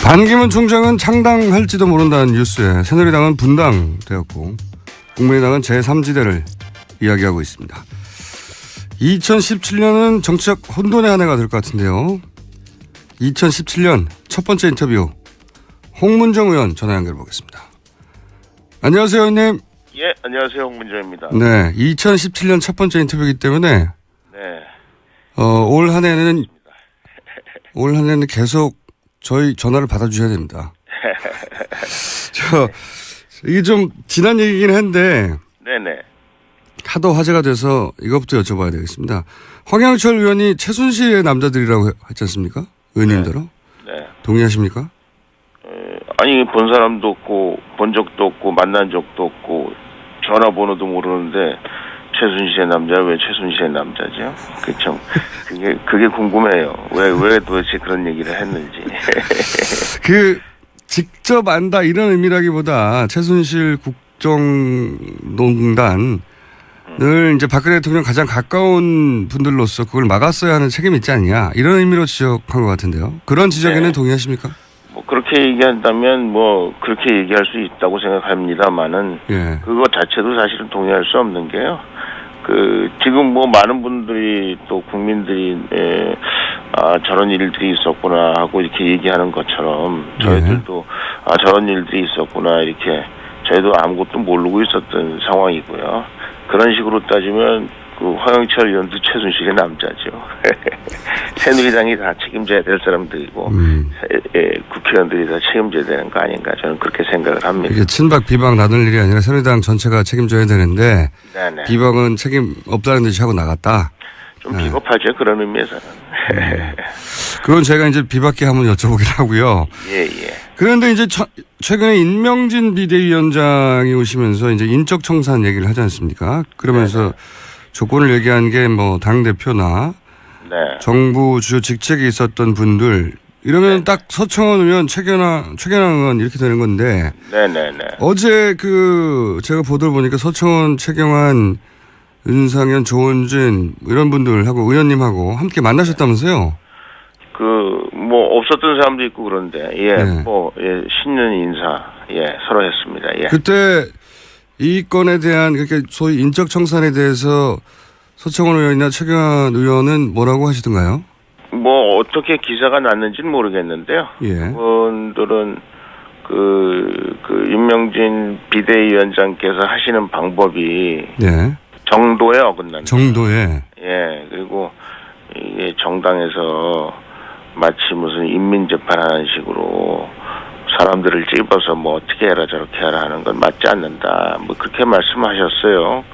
반기문 총장은 창당할지도 모른다는 뉴스에 새누리당은 분당되었고 국민의당은 제3지대를 이야기하고 있습니다. 2017년은 정치적 혼돈의 한 해가 될 것 같은데요. 2017년 첫 번째 인터뷰 홍문정 의원 전화 연결해 보겠습니다. 안녕하세요, 의원님. 예, 안녕하세요. 홍문정입니다. 네, 2017년 첫 번째 인터뷰이기 때문에 네. 올 한 해는 계속 저희 전화를 받아주셔야 됩니다. 이게 좀 지난 얘기긴 한데 네네. 하도 화제가 돼서 이것부터 여쭤봐야 되겠습니다. 황영철 의원이 최순실의 남자들이라고 했지 않습니까? 의원님대로. 네. 동의하십니까? 아니, 본 사람도 없고, 본 적도 없고, 만난 적도 없고, 전화번호도 모르는데, 최순실의 남자, 왜 최순실의 남자죠? 그쵸. 그게 궁금해요. 왜 도대체 그런 얘기를 했는지. 직접 안다 이런 의미라기보다 최순실 국정농단을 이제 박근혜 대통령 가장 가까운 분들로서 그걸 막았어야 하는 책임이 있지 않냐 이런 의미로 지적한 것 같은데요. 그런 지적에는 네. 동의하십니까? 뭐 그렇게 얘기한다면 그렇게 얘기할 수 있다고 생각합니다만은 예. 그거 자체도 사실은 동의할 수 없는 게요. 지금 많은 분들이 또 국민들이 저런 일들이 있었구나 하고 이렇게 얘기하는 것처럼 저희들도 저런 일들이 있었구나 이렇게 저희도 아무것도 모르고 있었던 상황이고요. 그런 식으로 따지면 황영철 의원도 최순실의 남자죠. 새누리당이 다 책임져야 될 사람들이고 국회의원들이 다 책임져야 되는 거 아닌가 저는 그렇게 생각을 합니다. 이게 친박 비박 나눌 일이 아니라 새누리당 전체가 책임져야 되는데 네네. 비박은 책임 없다는 듯이 하고 나갔다. 좀 비겁하죠. 그런 의미에서는. 그건 제가 이제 비박계 한번 여쭤보긴 하고요. 예. 그런데 이제 최근에 임명진 비대위원장이 오시면서 이제 인적 청산 얘기를 하지 않습니까? 그러면서 네네. 조건을 얘기한 게 당대표나 네. 정부 주요 직책에 있었던 분들 이러면 딱 서청원 의원, 최경환 의원 이렇게 되는 건데. 네네네. 어제 제가 보도를 보니까 서청원, 최경환, 윤상현, 조원진 이런 분들하고 의원님하고 함께 만나셨다면서요? 없었던 사람도 있고 그런데, 네. 신년 인사, 서로 했습니다. 예. 그때 이 건에 대한, 그러니까 소위 인적 청산에 대해서 서청원 의원이나 최경환 의원은 뭐라고 하시던가요? 어떻게 기사가 났는지는 모르겠는데요. 예. 그분들은 임명진 비대위원장께서 하시는 방법이 네. 정도에 어긋난다. 정도에. 예, 그리고 이게 정당에서 마치 무슨 인민재판하는 식으로 사람들을 찝어서 어떻게 해라 저렇게 해라 하는 건 맞지 않는다. 그렇게 말씀하셨어요.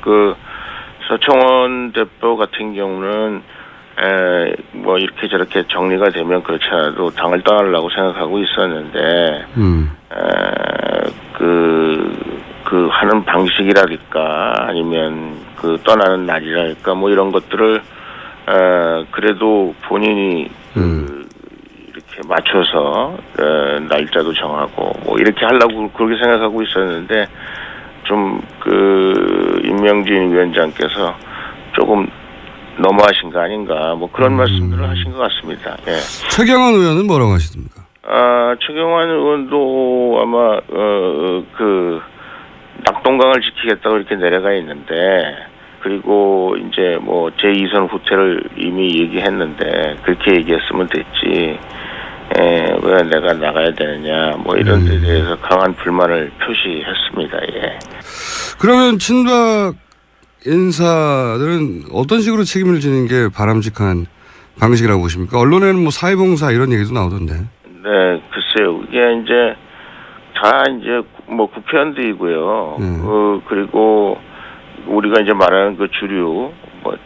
서청원 대표 같은 경우는 이렇게 저렇게 정리가 되면 그렇지 않아도 당을 떠나려고 생각하고 있었는데 하는 방식이랄까 아니면 떠나는 날이랄까 이런 것들을 그래도 본인이 이렇게 맞춰서 날짜도 정하고 이렇게 하려고 그렇게 생각하고 있었는데 좀 임명진 위원장께서 조금 너무하신 거 아닌가 그런 말씀들을 하신 것 같습니다. 예. 최경환 의원은 뭐라고 하시습니까? 최경환 의원도 아마 낙동강을 지키겠다고 이렇게 내려가 있는데 그리고 이제 제2선 후퇴를 이미 얘기했는데 그렇게 얘기했으면 됐지. 왜 내가 나가야 되느냐 이런 데 대해서 강한 불만을 표시했습니다. 예. 그러면 친박 인사들은 어떤 식으로 책임을 지는 게 바람직한 방식이라고 보십니까? 언론에는 사회봉사 이런 얘기도 나오던데. 네, 글쎄요. 이게 이제 다 국회의원들이고요. 그리고 우리가 이제 말하는 주류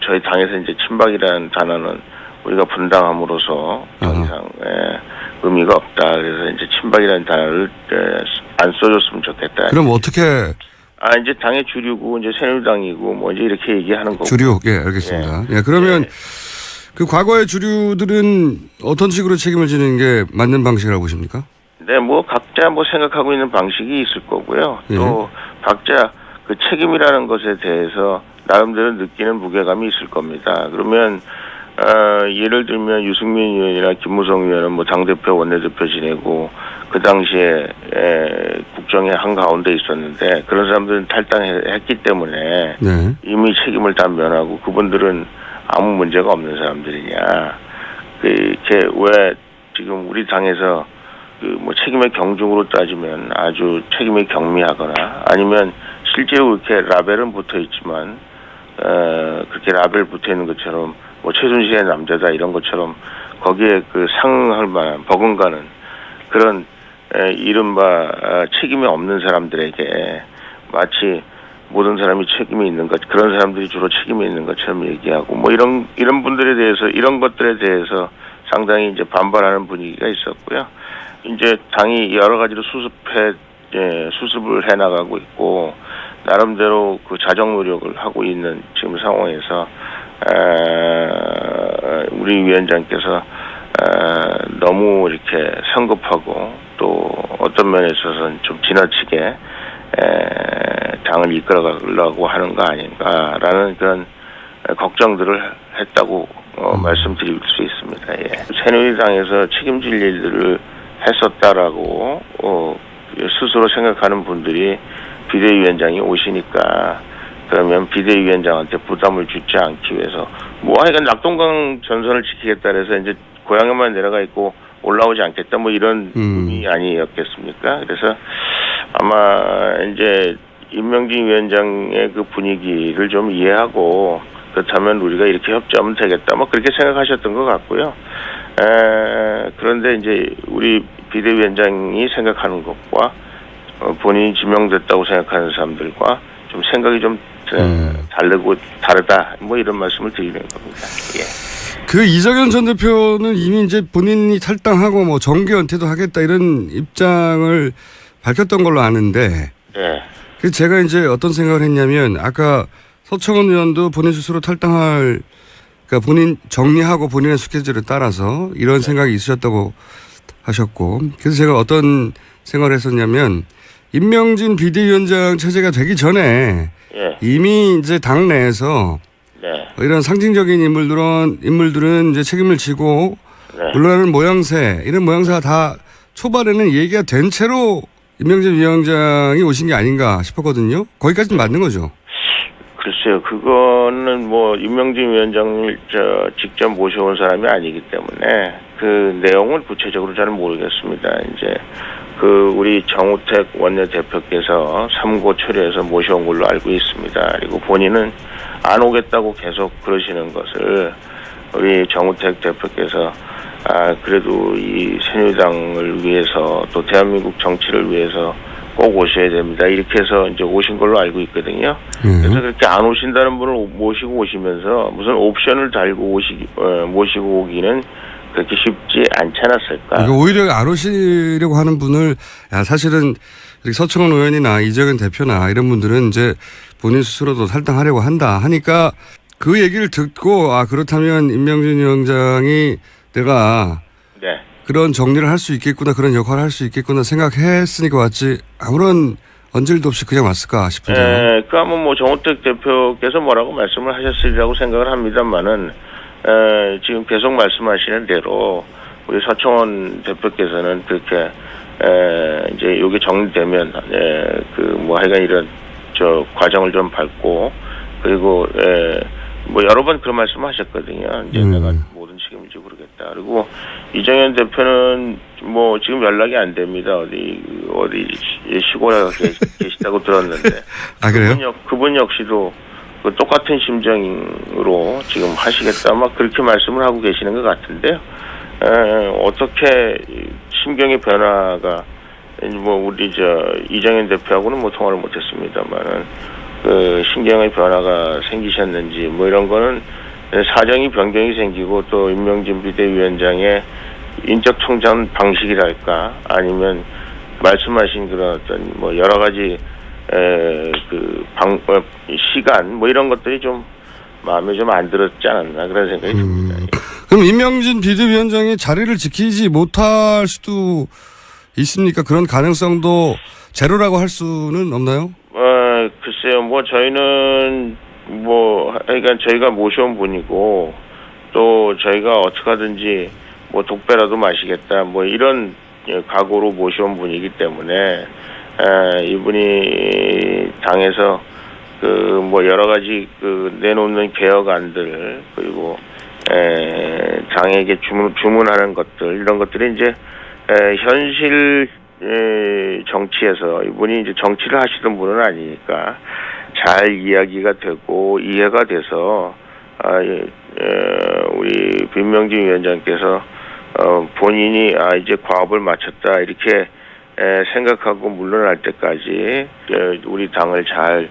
저희 당에서 이제 친박이라는 단어는 우리가 분당함으로써 더 이상 의미가 없다. 그래서 이제 친박이라는 단어를 안 써줬으면 좋겠다. 그럼 어떻게? 이제 당의 주류고 이제 새누리당이고 이제 이렇게 얘기하는 거고. 주류, 예, 알겠습니다. 예, 그러면 과거의 주류들은 어떤 식으로 책임을 지는 게 맞는 방식이라고 보십니까? 네, 각자 생각하고 있는 방식이 있을 거고요. 또 각자 책임이라는 것에 대해서 나름대로 느끼는 무게감이 있을 겁니다. 그러면 예를 들면 유승민 의원이나 김무성 의원은 뭐 당대표 원내대표 지내고 그 당시에 국정의 한가운데 있었는데 그런 사람들은 탈당했기 때문에 네. 이미 책임을 다 면하고 그분들은 아무 문제가 없는 사람들이냐. 이렇게 왜 지금 우리 당에서 그 뭐 책임의 경중으로 따지면 아주 책임이 경미하거나 아니면 실제로 그렇게 라벨은 붙어 있지만 그렇게 라벨 붙어 있는 것처럼 뭐 최순실의 남자다 이런 것처럼 거기에 그 상응할 만한 버금가는 그런 이른바 책임이 없는 사람들에게 마치 모든 사람이 책임이 있는 것 그런 사람들이 주로 책임이 있는 것처럼 얘기하고 뭐 이런 분들에 대해서 이런 것들에 대해서 상당히 이제 반발하는 분위기가 있었고요. 이제 당이 여러 가지로 수습을 해 나가고 있고 나름대로 그 자정 노력을 하고 있는 지금 상황에서 우리 위원장께서 너무 이렇게 성급하고 또 어떤 면에 있어서는 좀 지나치게 당을 이끌어가려고 하는 거 아닌가라는 그런 걱정들을 했다고 말씀드릴 수 있습니다. 예. 새누리당에서 책임질 일들을 했었다라고 스스로 생각하는 분들이 비대위원장이 오시니까 그러면 비대위원장한테 부담을 주지 않기 위해서 뭐 하여간 낙동강 전선을 지키겠다 해서 이제 고향에만 내려가 있고 올라오지 않겠다 뭐 이런 의미 아니었겠습니까? 그래서 아마 이제 임명진 위원장의 그 분위기를 좀 이해하고 그렇다면 우리가 이렇게 협조하면 되겠다 뭐 그렇게 생각하셨던 것 같고요. 그런데 이제 우리 비대위원장이 생각하는 것과 본인이 지명됐다고 생각하는 사람들과 좀 생각이 좀 다르다 뭐 이런 말씀을 드리는 겁니다. 예. 그 이정현 전 대표는 이미 이제 본인이 탈당하고 뭐 정계 은퇴도 하겠다 이런 입장을 밝혔던 걸로 아는데. 네. 그래서 제가 이제 어떤 생각을 했냐면 아까 서청원 의원도 본인 스스로 탈당할 그러니까 본인 정리하고 본인의 스케줄에 따라서 이런 생각이 있으셨다고 하셨고 그래서 제가 어떤 생각을 했었냐면 임명진 비대위원장 체제가 되기 전에 예. 이미 이제 당 내에서 네. 이런 상징적인 인물들은 이제 책임을 지고 네. 물러나는 모양새 이런 모양새가 다 초반에는 얘기가 된 채로 임명진 위원장이 오신 게 아닌가 싶었거든요. 거기까지는 맞는 거죠. 글쎄요, 그거는 뭐 임명진 위원장을 직접 모셔온 사람이 아니기 때문에 그 내용을 구체적으로 잘 모르겠습니다. 이제 그 우리 정우택 원내대표께서 삼고 처리해서 모셔온 걸로 알고 있습니다. 그리고 본인은 안 오겠다고 계속 그러시는 것을 우리 정우택 대표께서 그래도 이 새누리당을 위해서 또 대한민국 정치를 위해서 꼭 오셔야 됩니다. 이렇게 해서 이제 오신 걸로 알고 있거든요. 그래서 그렇게 안 오신다는 분을 모시고 오시면서 무슨 옵션을 달고 모시고 오기는 그렇게 쉽지 않지 않았을까. 그러니까 오히려 안 오시려고 하는 분을 사실은 서청원 의원이나 이정현 대표나 이런 분들은 이제 본인 스스로도 탈당하려고 한다 하니까 그 얘기를 듣고 그렇다면 임명진 위원장이 내가 네. 그런 정리를 할 수 있겠구나 그런 역할을 할 수 있겠구나 생각했으니까 왔지 아무런 언질도 없이 그냥 왔을까 싶은데요. 그 한번 뭐 정우택 대표께서 뭐라고 말씀을 하셨으리라고 생각을 합니다만은 지금 계속 말씀하시는 대로 우리 서청원 대표께서는 그렇게 이제 여기 정리되면 그 뭐 하여간 이런 과정을 좀 밟고 그리고 뭐 여러 번 그런 말씀을 하셨거든요. 이제 내가 모든 책임을 지고 그러겠다. 그리고 이정현 대표는 뭐 지금 연락이 안 됩니다. 어디 시골에 계시다고 들었는데. 그래요? 그분 역시도 그 똑같은 심정으로 지금 하시겠다 막 그렇게 말씀을 하고 계시는 것 같은데요. 어떻게 심경의 변화가 뭐 우리 이정현 대표하고는 뭐 통화를 못했습니다만은 그 신경의 변화가 생기셨는지 뭐 이런 거는 사정이 변경이 생기고 또 임명진 비대위원장의 인적 청산 방식이랄까 아니면 말씀하신 그런 어떤 뭐 여러 가지 시간 뭐 이런 것들이 좀 마음에 좀 안 들었지 않았나 그런 생각이 듭니다. 그럼 임명진 비대위원장이 자리를 지키지 못할 수도 있습니까? 그런 가능성도 제로라고 할 수는 없나요? 글쎄요, 뭐 저희는 뭐 하여간 저희가 모셔온 분이고 또 저희가 어떻게 하든지 뭐 독배라도 마시겠다 뭐 이런 각오로 모셔온 분이기 때문에 이분이 당에서 그 뭐 여러 가지 그 내놓는 개혁안들 그리고 당에게 주문하는 것들 이런 것들이 이제 현실 정치에서 이분이 이제 정치를 하시던 분은 아니니까 잘 이야기가 되고 이해가 돼서 우리 김명진 위원장께서 본인이 이제 과업을 마쳤다 이렇게 생각하고 물러날 때까지 우리 당을 잘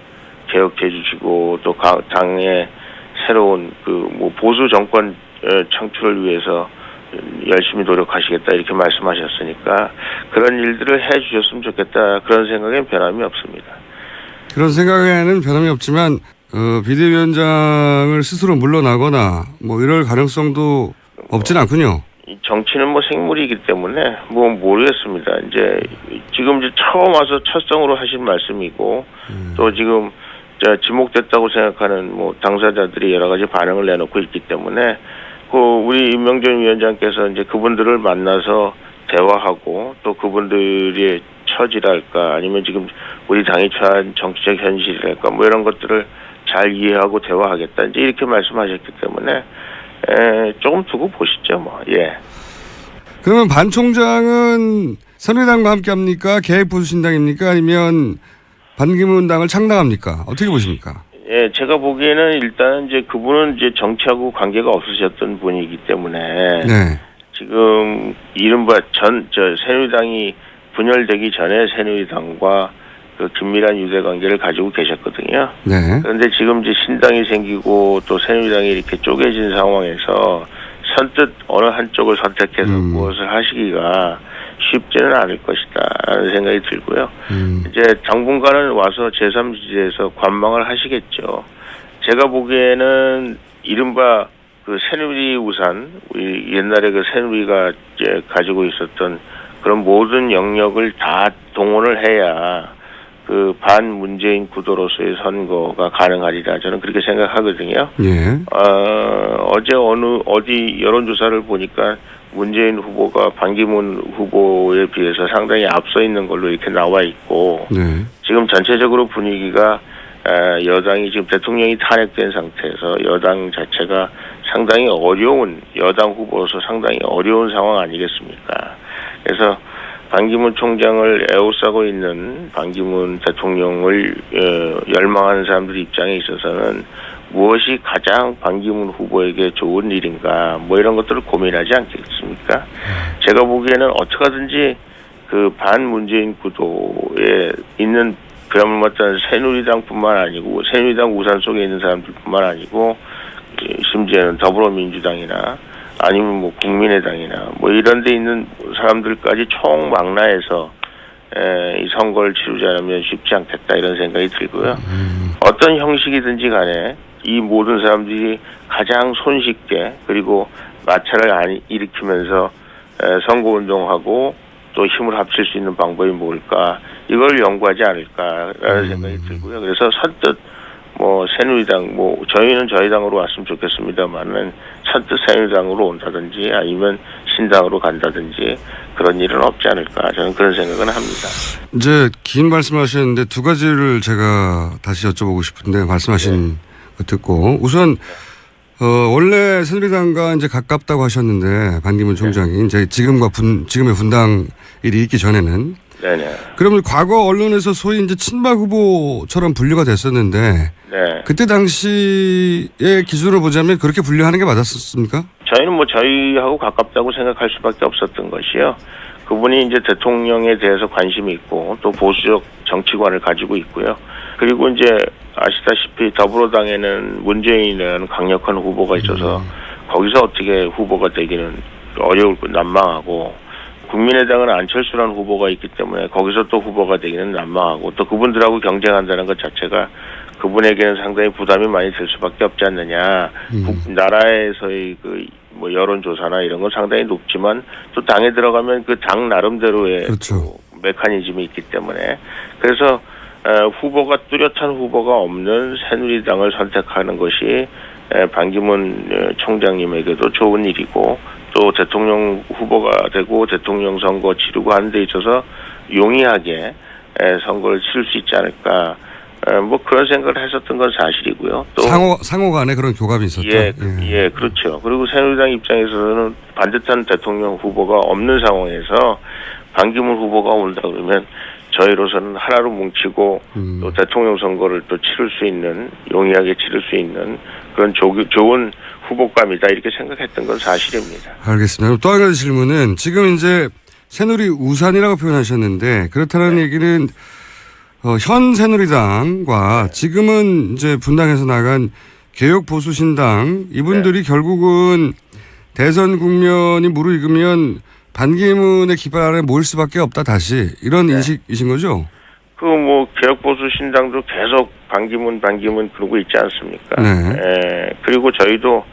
개혁해 주시고 또 당의 새로운 그 뭐 보수 정권 창출을 위해서 열심히 노력하시겠다 이렇게 말씀하셨으니까 그런 일들을 해 주셨으면 좋겠다 그런 생각엔 변함이 없습니다. 그런 생각에는 변함이 없지만 비대위원장을 스스로 물러나거나 뭐 이럴 가능성도 없진 않군요. 정치는 뭐 생물이기 때문에 뭐 모르겠습니다. 이제 지금 이제 처음 와서 첫성으로 하신 말씀이고 또 지금 지목됐다고 생각하는 뭐 당사자들이 여러 가지 반응을 내놓고 있기 때문에 그 우리 임명준 위원장께서 이제 그분들을 만나서 대화하고 또 그분들의 처지랄까 아니면 지금 우리 당이 처한 정치적 현실이랄까 뭐 이런 것들을 잘 이해하고 대화하겠다 이제 이렇게 말씀하셨기 때문에 조금 두고 보시죠 뭐. 예. 그러면 반 총장은 새누리당과 함께합니까? 개혁보수신당입니까? 아니면 반기문 당을 창당합니까? 어떻게 보십니까? 예, 제가 보기에는 일단 이제 그분은 이제 정치하고 관계가 없으셨던 분이기 때문에 네. 지금 이른바 새누리당이 분열되기 전에 새누리당과 그 긴밀한 유대 관계를 가지고 계셨거든요. 네. 그런데 지금 이제 신당이 생기고 또 새누리당이 이렇게 쪼개진 상황에서 선뜻 어느 한쪽을 선택해서 무엇을 하시기가 쉽지는 않을 것이다라는 생각이 들고요. 이제 당분간은 와서 제3지대에서 관망을 하시겠죠. 제가 보기에는 이른바 그 새누리 우산, 우리 옛날에 그 새누리가 이제 가지고 있었던 그런 모든 영역을 다 동원을 해야 그 반문재인 구도로서의 선거가 가능하리라 저는 그렇게 생각하거든요. 예. 어제 어디 여론조사를 보니까 문재인 후보가 반기문 후보에 비해서 상당히 앞서 있는 걸로 이렇게 나와 있고 네. 지금 전체적으로 분위기가 여당이 지금 대통령이 탄핵된 상태에서 여당 자체가 상당히 어려운 여당 후보로서 상당히 어려운 상황 아니겠습니까? 그래서 반기문 총장을 에워싸고 있는 반기문 대통령을 열망하는 사람들 입장에 있어서는 무엇이 가장 반기문 후보에게 좋은 일인가 뭐 이런 것들을 고민하지 않겠습니까? 제가 보기에는 어떻게 하든지 그 반문재인 구도에 있는 그야말로 새누리당뿐만 아니고 새누리당 우산 속에 있는 사람들뿐만 아니고 심지어는 더불어민주당이나 아니면 뭐 국민의당이나 뭐 이런 데 있는 사람들까지 총망라해서 이 선거를 치르지 않으면 쉽지 않겠다 이런 생각이 들고요. 어떤 형식이든지 간에 이 모든 사람들이 가장 손쉽게 그리고 마찰을 일으키면서 선거운동하고 또 힘을 합칠 수 있는 방법이 뭘까 이걸 연구하지 않을까라는 생각이 들고요. 그래서 선뜻 뭐 새누리당 뭐 저희는 저희 당으로 왔으면 좋겠습니다만은 선뜻 새누리당으로 온다든지 아니면 신당으로 간다든지 그런 일은 없지 않을까 저는 그런 생각은 합니다. 이제 긴 말씀하셨는데 두 가지를 제가 다시 여쭤보고 싶은데 말씀하신 거 듣고 우선 원래 새누리당과 이제 가깝다고 하셨는데 반기문 총장이 이제 지금의 분당 일이 있기 전에는 네네. 그러면 과거 언론에서 소위 이제 친박 후보처럼 분류가 됐었는데 네. 그때 당시의 기준으로 보자면 그렇게 분류하는 게 맞았습니까? 저희는 뭐 저희하고 가깝다고 생각할 수밖에 없었던 것이요. 그분이 이제 대통령에 대해서 관심이 있고 또 보수적 정치관을 가지고 있고요. 그리고 이제 아시다시피 더불어당에는 문재인이라는 강력한 후보가 있어서 거기서 어떻게 후보가 되기는 어려울 난망하고 국민의당은 안철수라는 후보가 있기 때문에 거기서 또 후보가 되기는 난망하고 또 그분들하고 경쟁한다는 것 자체가 그분에게는 상당히 부담이 많이 될 수밖에 없지 않느냐. 나라에서의 그 뭐 여론조사나 이런 건 상당히 높지만 또 당에 들어가면 그 당 나름대로의 그렇죠. 메커니즘이 있기 때문에 그래서 후보가 뚜렷한 후보가 없는 새누리당을 선택하는 것이 반기문 총장님에게도 좋은 일이고 또 대통령 후보가 되고 대통령 선거 치르고 하는 데 있어서 용이하게 선거를 치를 수 있지 않을까. 뭐 그런 생각을 했었던 건 사실이고요. 또 상호 간에 그런 교감이 있었다. 예, 그렇죠. 그리고 새누리당 입장에서는 반듯한 대통령 후보가 없는 상황에서 반기문 후보가 온다 그러면 저희로서는 하나로 뭉치고 또 대통령 선거를 또 치를 수 있는 용이하게 치를 수 있는 그런 좋은 후보감이다 이렇게 생각했던 건 사실입니다. 알겠습니다. 또 한 가지 질문은 지금 이제 새누리 우산이라고 표현하셨는데 그렇다는 얘기는 현 새누리당과 지금은 이제 분당해서 나간 개혁보수신당 이분들이 결국은 대선 국면이 무르익으면 반기문의 깃발 아래 모일 수밖에 없다 다시 이런 인식이신 거죠? 뭐 개혁보수신당도 계속 반기문 그러고 있지 않습니까? 네. 그리고 저희도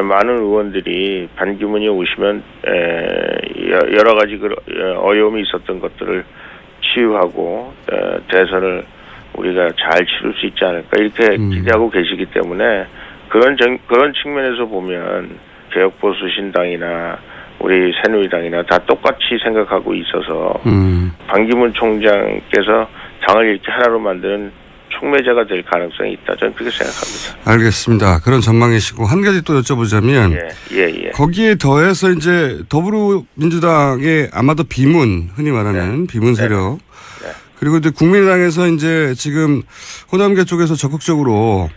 많은 의원들이 반기문이 오시면 여러 가지 어려움이 있었던 것들을 치유하고 대선을 우리가 잘 치를 수 있지 않을까 이렇게 기대하고 계시기 때문에 그런 측면에서 보면 개혁보수신당이나 우리 새누리당이나 다 똑같이 생각하고 있어서 반기문 총장께서 당을 이렇게 하나로 만드는 촉매자가 될 가능성이 있다. 저는 그렇게 생각합니다. 알겠습니다. 그런 전망이시고 한 가지 또 여쭤보자면 예. 거기에 더해서 이제 더불어민주당의 아마도 비문 흔히 말하는 비문 세력 그리고 이제 국민의당에서 이제 지금 호남계 쪽에서 적극적으로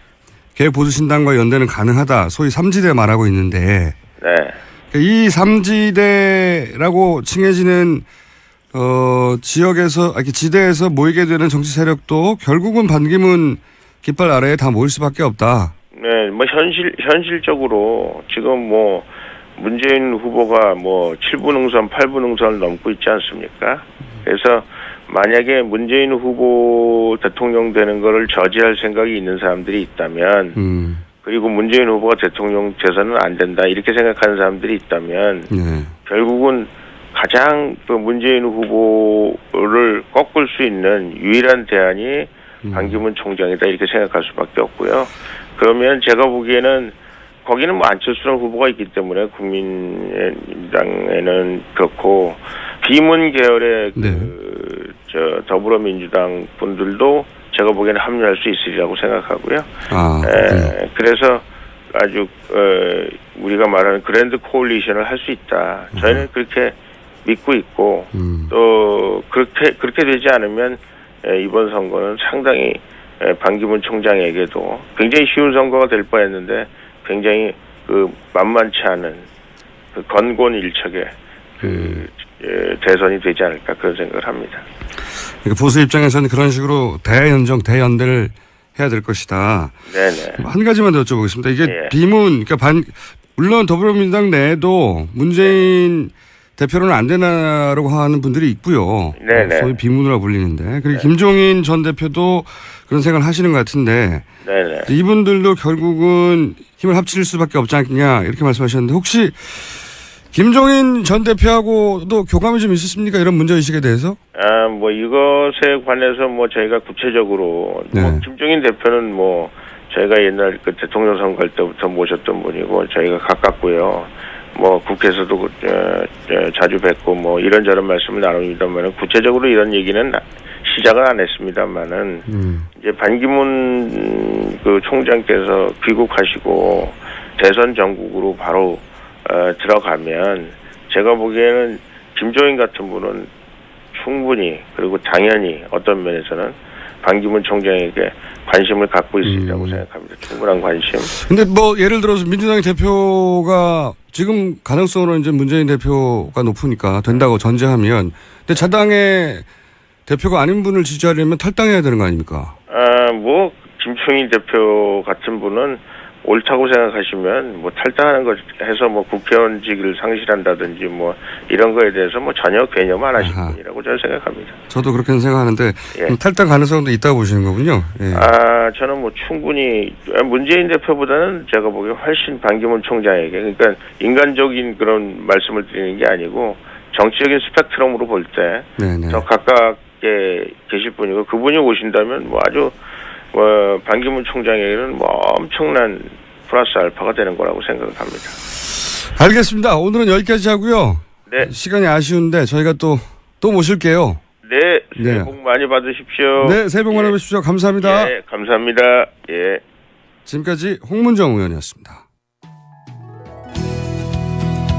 개혁보수신당과 연대는 가능하다. 소위 3지대 말하고 있는데 이 3지대라고 칭해지는 지역에서 지대에서 모이게 되는 정치 세력도 결국은 반기문 깃발 아래에 다 모일 수밖에 없다. 네, 뭐 현실적으로 지금 뭐 문재인 후보가 뭐 7분 응선, 8분 응선을 넘고 있지 않습니까? 그래서 만약에 문재인 후보 대통령 되는 거를 저지할 생각이 있는 사람들이 있다면 그리고 문재인 후보가 대통령 돼서는 안 된다 이렇게 생각하는 사람들이 있다면 결국은 가장 그 문재인 후보를 꺾을 수 있는 유일한 대안이 반기문 총장이다 이렇게 생각할 수밖에 없고요. 그러면 제가 보기에는 거기는 뭐 안철수라는 후보가 있기 때문에 국민당에는 그렇고 비문 계열의 더불어민주당 분들도 제가 보기에는 합류할 수 있으리라고 생각하고요. 그래서 아주 우리가 말하는 그랜드 코올리션을 할 수 있다. 저희는 그렇게 믿고 있고 또 그렇게 되지 않으면 이번 선거는 상당히 반기문 총장에게도 굉장히 쉬운 선거가 될 뻔했는데 굉장히 그 만만치 않은 그 건곤일척의 대선이 되지 않을까 그런 생각을 합니다. 그러니까 보수 입장에서는 그런 식으로 대연대를 해야 될 것이다. 네네. 한 가지만 더 여쭤보겠습니다. 이게 비문, 그러니까 물론 더불어민주당 내에도 문재인 대표로는 안 되나라고 하는 분들이 있고요. 네네. 소위 비문으로 불리는데. 그리고 김종인 전 대표도 그런 생각을 하시는 것 같은데. 네네. 이분들도 결국은 힘을 합칠 수밖에 없지 않겠냐 이렇게 말씀하셨는데 혹시 김종인 전 대표하고도 교감이 좀 있으십니까? 이런 문제의식에 대해서? 뭐 이것에 관해서 뭐 저희가 구체적으로 뭐 김종인 대표는 뭐 저희가 옛날 그 대통령 선거할 때부터 모셨던 분이고 저희가 가깝고요. 뭐 국회에서도 자주 뵙고 뭐 이런저런 말씀을 나눕니다만 구체적으로 이런 얘기는 시작은 안 했습니다만은 이제 반기문 그 총장께서 귀국하시고 대선 전국으로 바로 들어가면 제가 보기에는 김종인 같은 분은 충분히 그리고 당연히 어떤 면에서는 반기문 총장에게 관심을 갖고 있으리라고 생각합니다. 충분한 관심. 근데 뭐 예를 들어서 민주당의 대표가 지금 가능성으로 이제 문재인 대표가 높으니까 된다고 전제하면 근데 자당의 대표가 아닌 분을 지지하려면 탈당해야 되는 거 아닙니까? 뭐 김종인 대표 같은 분은 옳다고 생각하시면 뭐 탈당하는 것 해서 뭐 국회의원직을 상실한다든지 뭐 이런 거에 대해서 뭐 전혀 개념 안 하실 분이라고 저는 생각합니다. 저도 그렇게 생각하는데 탈당 가능성도 있다고 보시는 거군요. 저는 뭐 충분히 문재인 대표보다는 제가 보기에 훨씬 반기문 총장에게 그러니까 인간적인 그런 말씀을 드리는 게 아니고 정치적인 스펙트럼으로 볼 때 더 가깝게 계실 분이고 그분이 오신다면 뭐 아주 반기문 총장에게는 뭐 엄청난 플러스 알파가 되는 거라고 생각을 합니다. 알겠습니다. 오늘은 여기까지 하고요. 네. 시간이 아쉬운데 저희가 또 모실게요. 네. 새해 복 많이 받으십시오. 네. 새해 복 많이 받으십시오. 감사합니다. 예, 감사합니다. 예. 지금까지 홍문정 의원이었습니다.